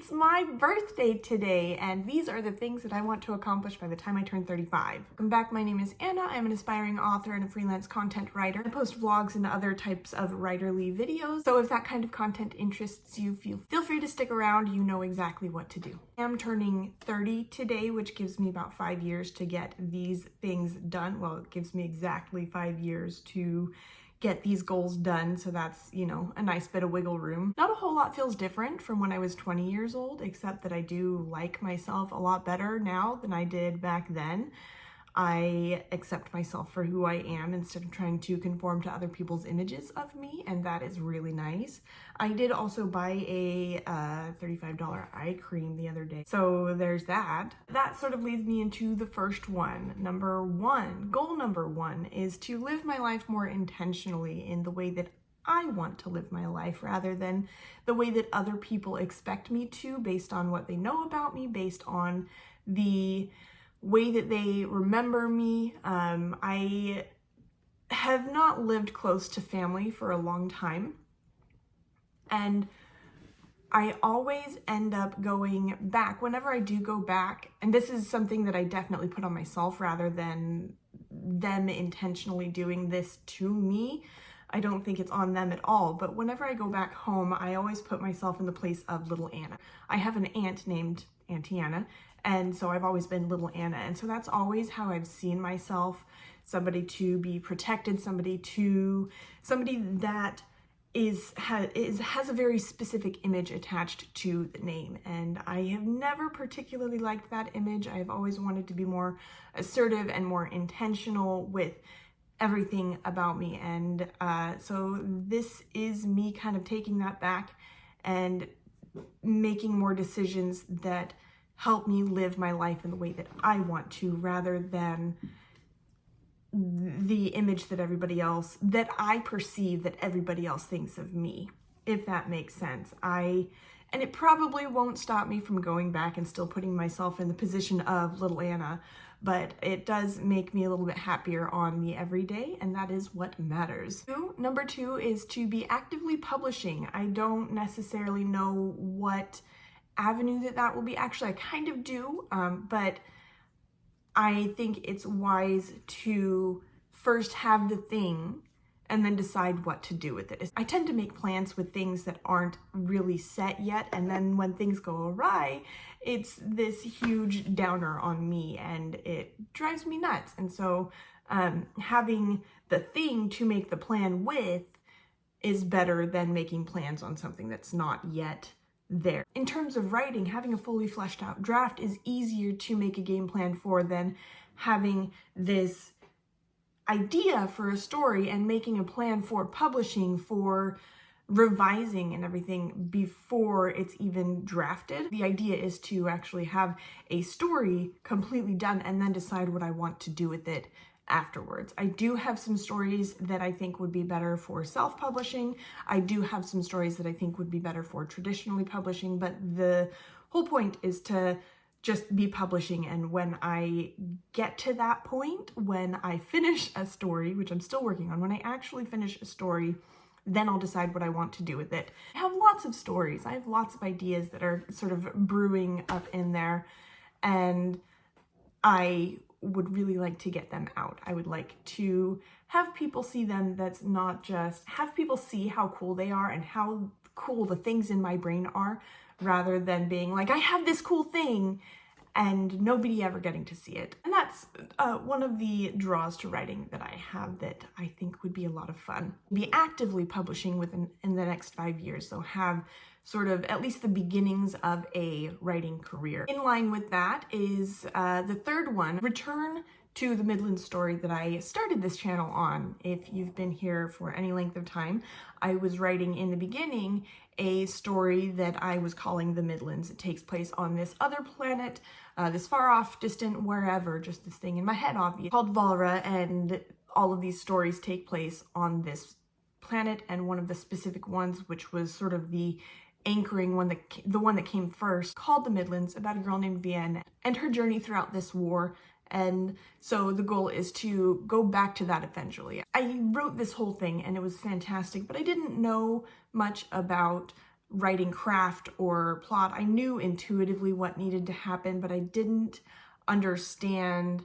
It's my birthday today, and these are the things that I want to accomplish by the time I turn 35. Welcome back, my name is Anna. I'm an aspiring author and a freelance content writer. I post vlogs and other types of writerly videos, so if that kind of content interests you, feel free to stick around. You know exactly what to do. I'm turning 30 today, which gives me about 5 years to get these things done. Well, it gives me exactly 5 years to get these goals done, so that's, you know, a nice bit of wiggle room. Not a whole lot feels different from when I was 20 years old, except that I do like myself a lot better now than I did back then. I accept myself for who I am instead of trying to conform to other people's images of me, and that is really nice. I did also buy a $35 eye cream the other day, so there's that. That sort of leads me into the first one. Goal number one is to live my life more intentionally in the way that I want to live my life rather than the way that other people expect me to, based on what they know about me, based on the way that they remember me. I have not lived close to family for a long time, and I always end up going back. Whenever I do go back, and this is something that I definitely put on myself rather than them intentionally doing this to me. I don't think it's on them at all, but whenever I go back home, I always put myself in the place of little Anna. I have an aunt named Auntie Anna, and so I've always been little Anna, and so that's always how I've seen myself. Somebody to be protected, somebody that has a very specific image attached to the name, and I have never particularly liked that image. I've always wanted to be more assertive and more intentional with everything about me, and so this is me kind of taking that back and making more decisions that help me live my life in the way that I want to, rather than the image that I perceive that everybody else thinks of me, if that makes sense. And it probably won't stop me from going back and still putting myself in the position of little Anna, but it does make me a little bit happier on the everyday, and that is what matters. Number two is to be actively publishing. I don't necessarily know what avenue that will be. Actually, I kind of do, but I think it's wise to first have the thing and then decide what to do with it. I tend to make plans with things that aren't really set yet, and then when things go awry, it's this huge downer on me and it drives me nuts. And so having the thing to make the plan with is better than making plans on something that's not yet there. In terms of writing, having a fully fleshed out draft is easier to make a game plan for than having this idea for a story and making a plan for publishing, for revising and everything before it's even drafted. The idea is to actually have a story completely done and then decide what I want to do with it afterwards. I do have some stories that I think would be better for self-publishing. I do have some stories that I think would be better for traditionally publishing, but the whole point is to just be publishing, and when I get to that point, when I finish a story, which I'm still working on, when I actually finish a story, then I'll decide what I want to do with it. I have lots of stories. I have lots of ideas that are sort of brewing up in there, and I would really like to get them out. I would like to have people see them. That's not just have people see how cool they are and how cool the things in my brain are, rather than being like, I have this cool thing and nobody ever getting to see it. And that's one of the draws to writing that I have that I think would be a lot of fun. Be actively publishing in the next 5 years, so have sort of at least the beginnings of a writing career. In line with that is the third one, return to the Midlands story that I started this channel on. If you've been here for any length of time, I was writing in the beginning a story that I was calling the Midlands. It takes place on this other planet, this far off, distant, wherever, just this thing in my head, obviously, called Valra, and all of these stories take place on this planet, and one of the specific ones, which was sort of the anchoring one, the one that came first, called the Midlands, about a girl named Vienne and her journey throughout this war. And so the goal is to go back to that eventually. I wrote this whole thing and it was fantastic, but I didn't know much about writing craft or plot. I knew intuitively what needed to happen, but I didn't understand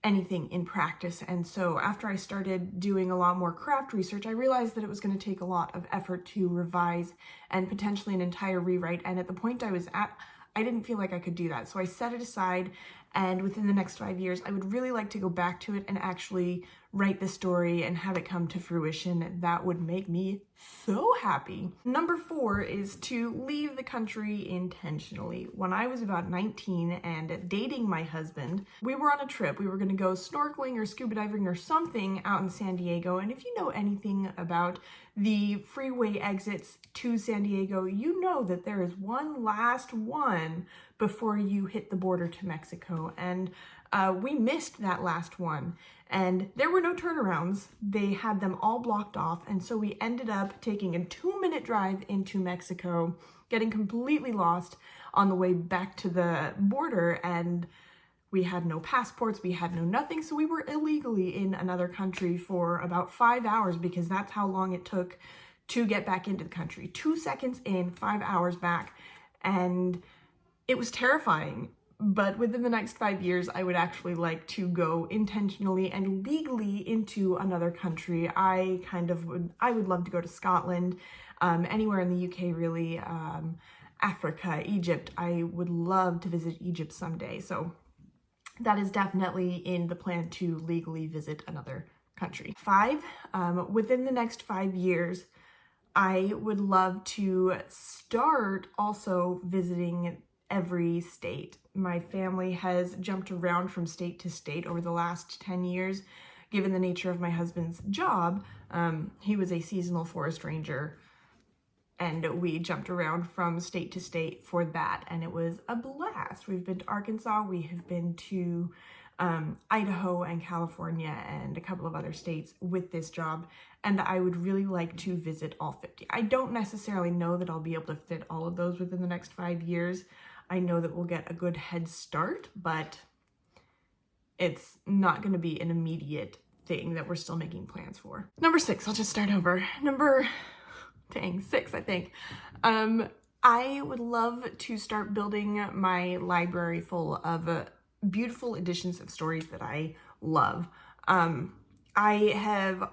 anything in practice. And so after I started doing a lot more craft research, I realized that it was going to take a lot of effort to revise and potentially an entire rewrite. And at the point I was at, I didn't feel like I could do that. So I set it aside, and within the next 5 years, I would really like to go back to it and actually write the story and have it come to fruition. That would make me so happy. Number 4 is to leave the country intentionally. When I was about 19 and dating my husband, we were on a trip. We were going to go snorkeling or scuba diving or something out in San Diego. And if you know anything about the freeway exits to San Diego, you know that there is one last one before you hit the border to Mexico. And we missed that last one. And there were no turnarounds. They had them all blocked off. And so we ended up taking a 2-minute drive into Mexico, getting completely lost on the way back to the border. And we had no passports, we had no nothing. So we were illegally in another country for about 5 hours, because that's how long it took to get back into the country. 2 seconds in, 5 hours back. And it was terrifying. But within the next 5 years, I would actually like to go intentionally and legally into another country. I would love to go to Scotland, anywhere in the UK really, Africa, Egypt. I would love to visit Egypt someday. So that is definitely in the plan, to legally visit another country. 5, within the next 5 years, I would love to start also visiting every state. My family has jumped around from state to state over the last 10 years, given the nature of my husband's job. He was a seasonal forest ranger, and we jumped around from state to state for that, and it was a blast. We've been to Arkansas, we have been to Idaho and California and a couple of other states with this job, and I would really like to visit all 50. I don't necessarily know that I'll be able to fit all of those within the next 5 years. I know that we'll get a good head start, but it's not going to be an immediate thing that we're still making plans for. Number 6, I'll just start over. Number 6, I think. I would love to start building my library full of beautiful editions of stories that I love. I have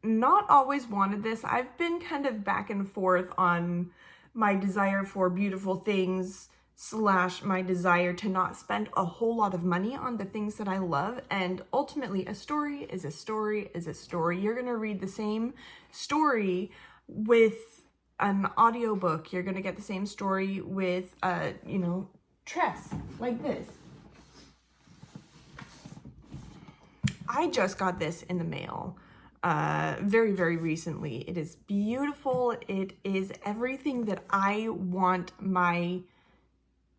not always wanted this. I've been kind of back and forth on my desire for beautiful things / my desire to not spend a whole lot of money on the things that I love. And ultimately, a story is a story is a story. You're going to read the same story with an audiobook. You're going to get the same story with, Tress, like this. I just got this in the mail very, very recently. It is beautiful. It is everything that I want my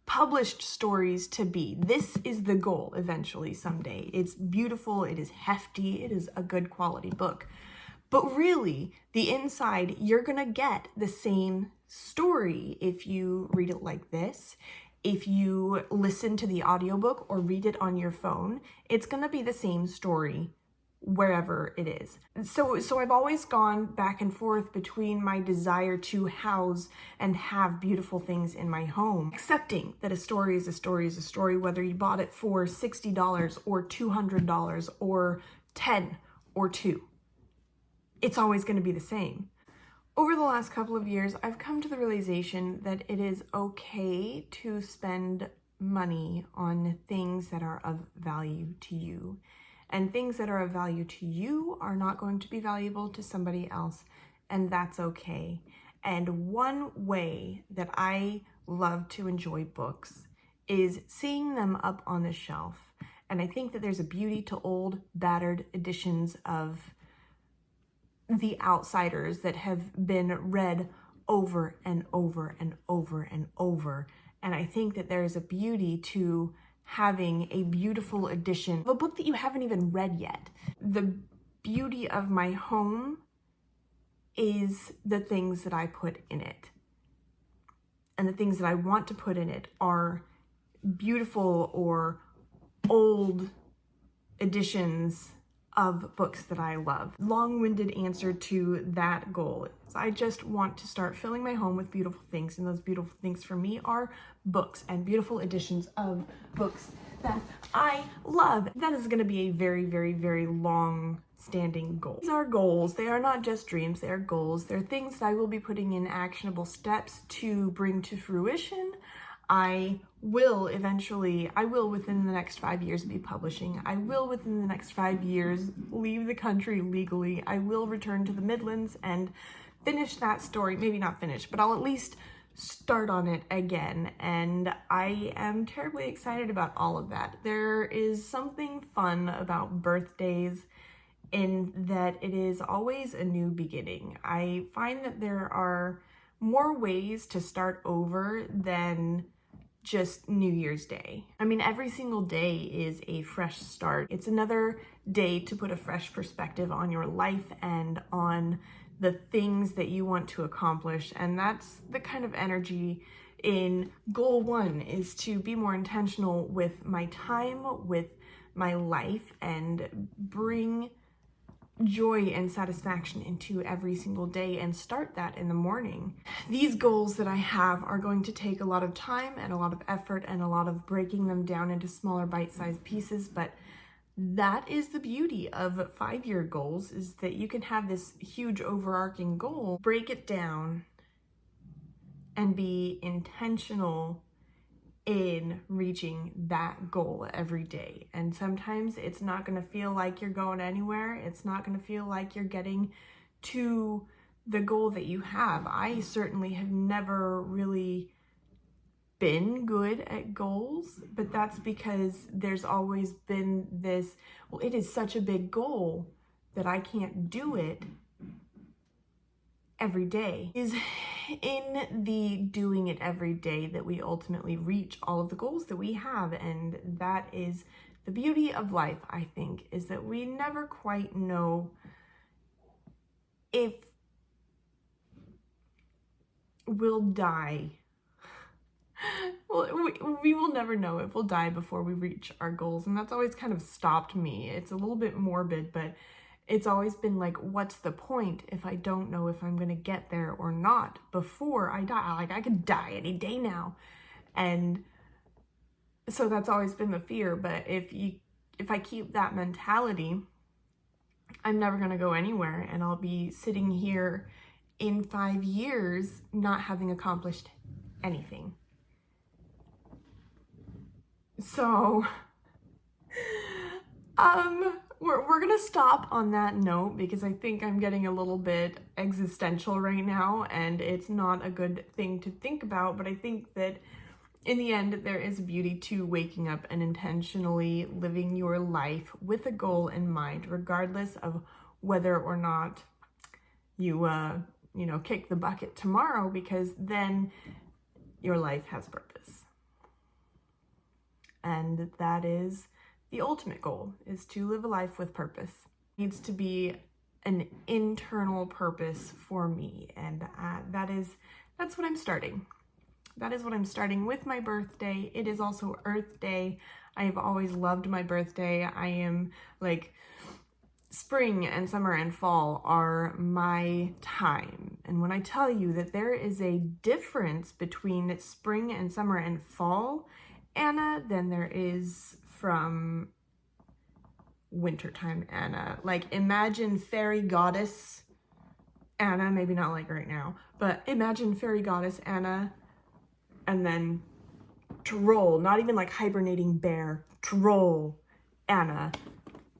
published stories to be. This is the goal eventually someday. It's beautiful, it is hefty, it is a good quality book. But really, the inside, you're gonna get the same story if you read it like this. If you listen to the audiobook or read it on your phone, it's gonna be the same story wherever it is. So I've always gone back and forth between my desire to house and have beautiful things in my home, accepting that a story is a story is a story, whether you bought it for $60 or $200 or 10 or 2. It's always going to be the same. Over the last couple of years, I've come to the realization that it is okay to spend money on things that are of value to you. And things that are of value to you are not going to be valuable to somebody else, and that's okay. And one way that I love to enjoy books is seeing them up on the shelf. And I think that there's a beauty to old, battered editions of The Outsiders that have been read over and over and over and over. And I think that there is a beauty to having a beautiful edition of a book that you haven't even read yet. The beauty of my home is the things that I put in it. And the things that I want to put in it are beautiful or old editions of books that I love. Long-winded answer to that goal is I just want to start filling my home with beautiful things, and those beautiful things for me are books and beautiful editions of books that I love. That is going to be a very, very, very long-standing goal. These are goals. They are not just dreams. They are goals. They're things that I will be putting in actionable steps to bring to fruition. I will within the next 5 years be publishing. I will within the next 5 years leave the country legally. I will return to the Midlands and finish that story. Maybe not finish, but I'll at least start on it again. And I am terribly excited about all of that. There is something fun about birthdays in that it is always a new beginning. I find that there are more ways to start over than just New Year's Day. I mean, every single day is a fresh start. It's another day to put a fresh perspective on your life and on the things that you want to accomplish. And that's the kind of energy in goal 1, is to be more intentional with my time, with my life, and bring joy and satisfaction into every single day and start that in the morning. These goals that I have are going to take a lot of time and a lot of effort and a lot of breaking them down into smaller bite-sized pieces, but that is the beauty of 5-year goals, is that you can have this huge overarching goal, break it down, and be intentional in reaching that goal every day. And sometimes it's not going to feel like you're going anywhere. It's not going to feel like you're getting to the goal that you have. I certainly have never really been good at goals, but that's because there's always been this, well, it is such a big goal that I can't do it every day. Is in the doing it every day that we ultimately reach all of the goals that we have. And that is the beauty of life, I think, is that we never quite know if we'll die. Well, we will never know if we'll die before we reach our goals. And that's always kind of stopped me. It's a little bit morbid, but it's always been like, what's the point if I don't know if I'm going to get there or not before I die? Like, I could die any day now. And so that's always been the fear. But if I keep that mentality, I'm never going to go anywhere, and I'll be sitting here in 5 years not having accomplished anything. So, we're gonna stop on that note, because I think I'm getting a little bit existential right now, and it's not a good thing to think about. But I think that in the end, there is beauty to waking up and intentionally living your life with a goal in mind, regardless of whether or not you, kick the bucket tomorrow, because then your life has purpose. And that is the ultimate goal, is to live a life with purpose. It needs to be an internal purpose for me, and that's what I'm starting. That is what I'm starting with my birthday. It is also Earth Day. I have always loved my birthday. I am like, spring and summer and fall are my time. And when I tell you that there is a difference between spring and summer and fall, Anna, than there is from wintertime Anna. Like, imagine fairy goddess Anna, maybe not like right now, but imagine fairy goddess Anna, and then troll, not even like hibernating bear, troll Anna.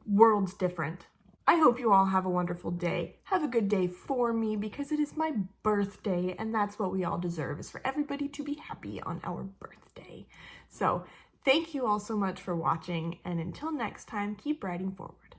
Worlds different. I hope you all have a wonderful day. Have a good day for me, because it is my birthday, and that's what we all deserve, is for everybody to be happy on our birthday. So thank you all so much for watching, and until next time, keep writing forward.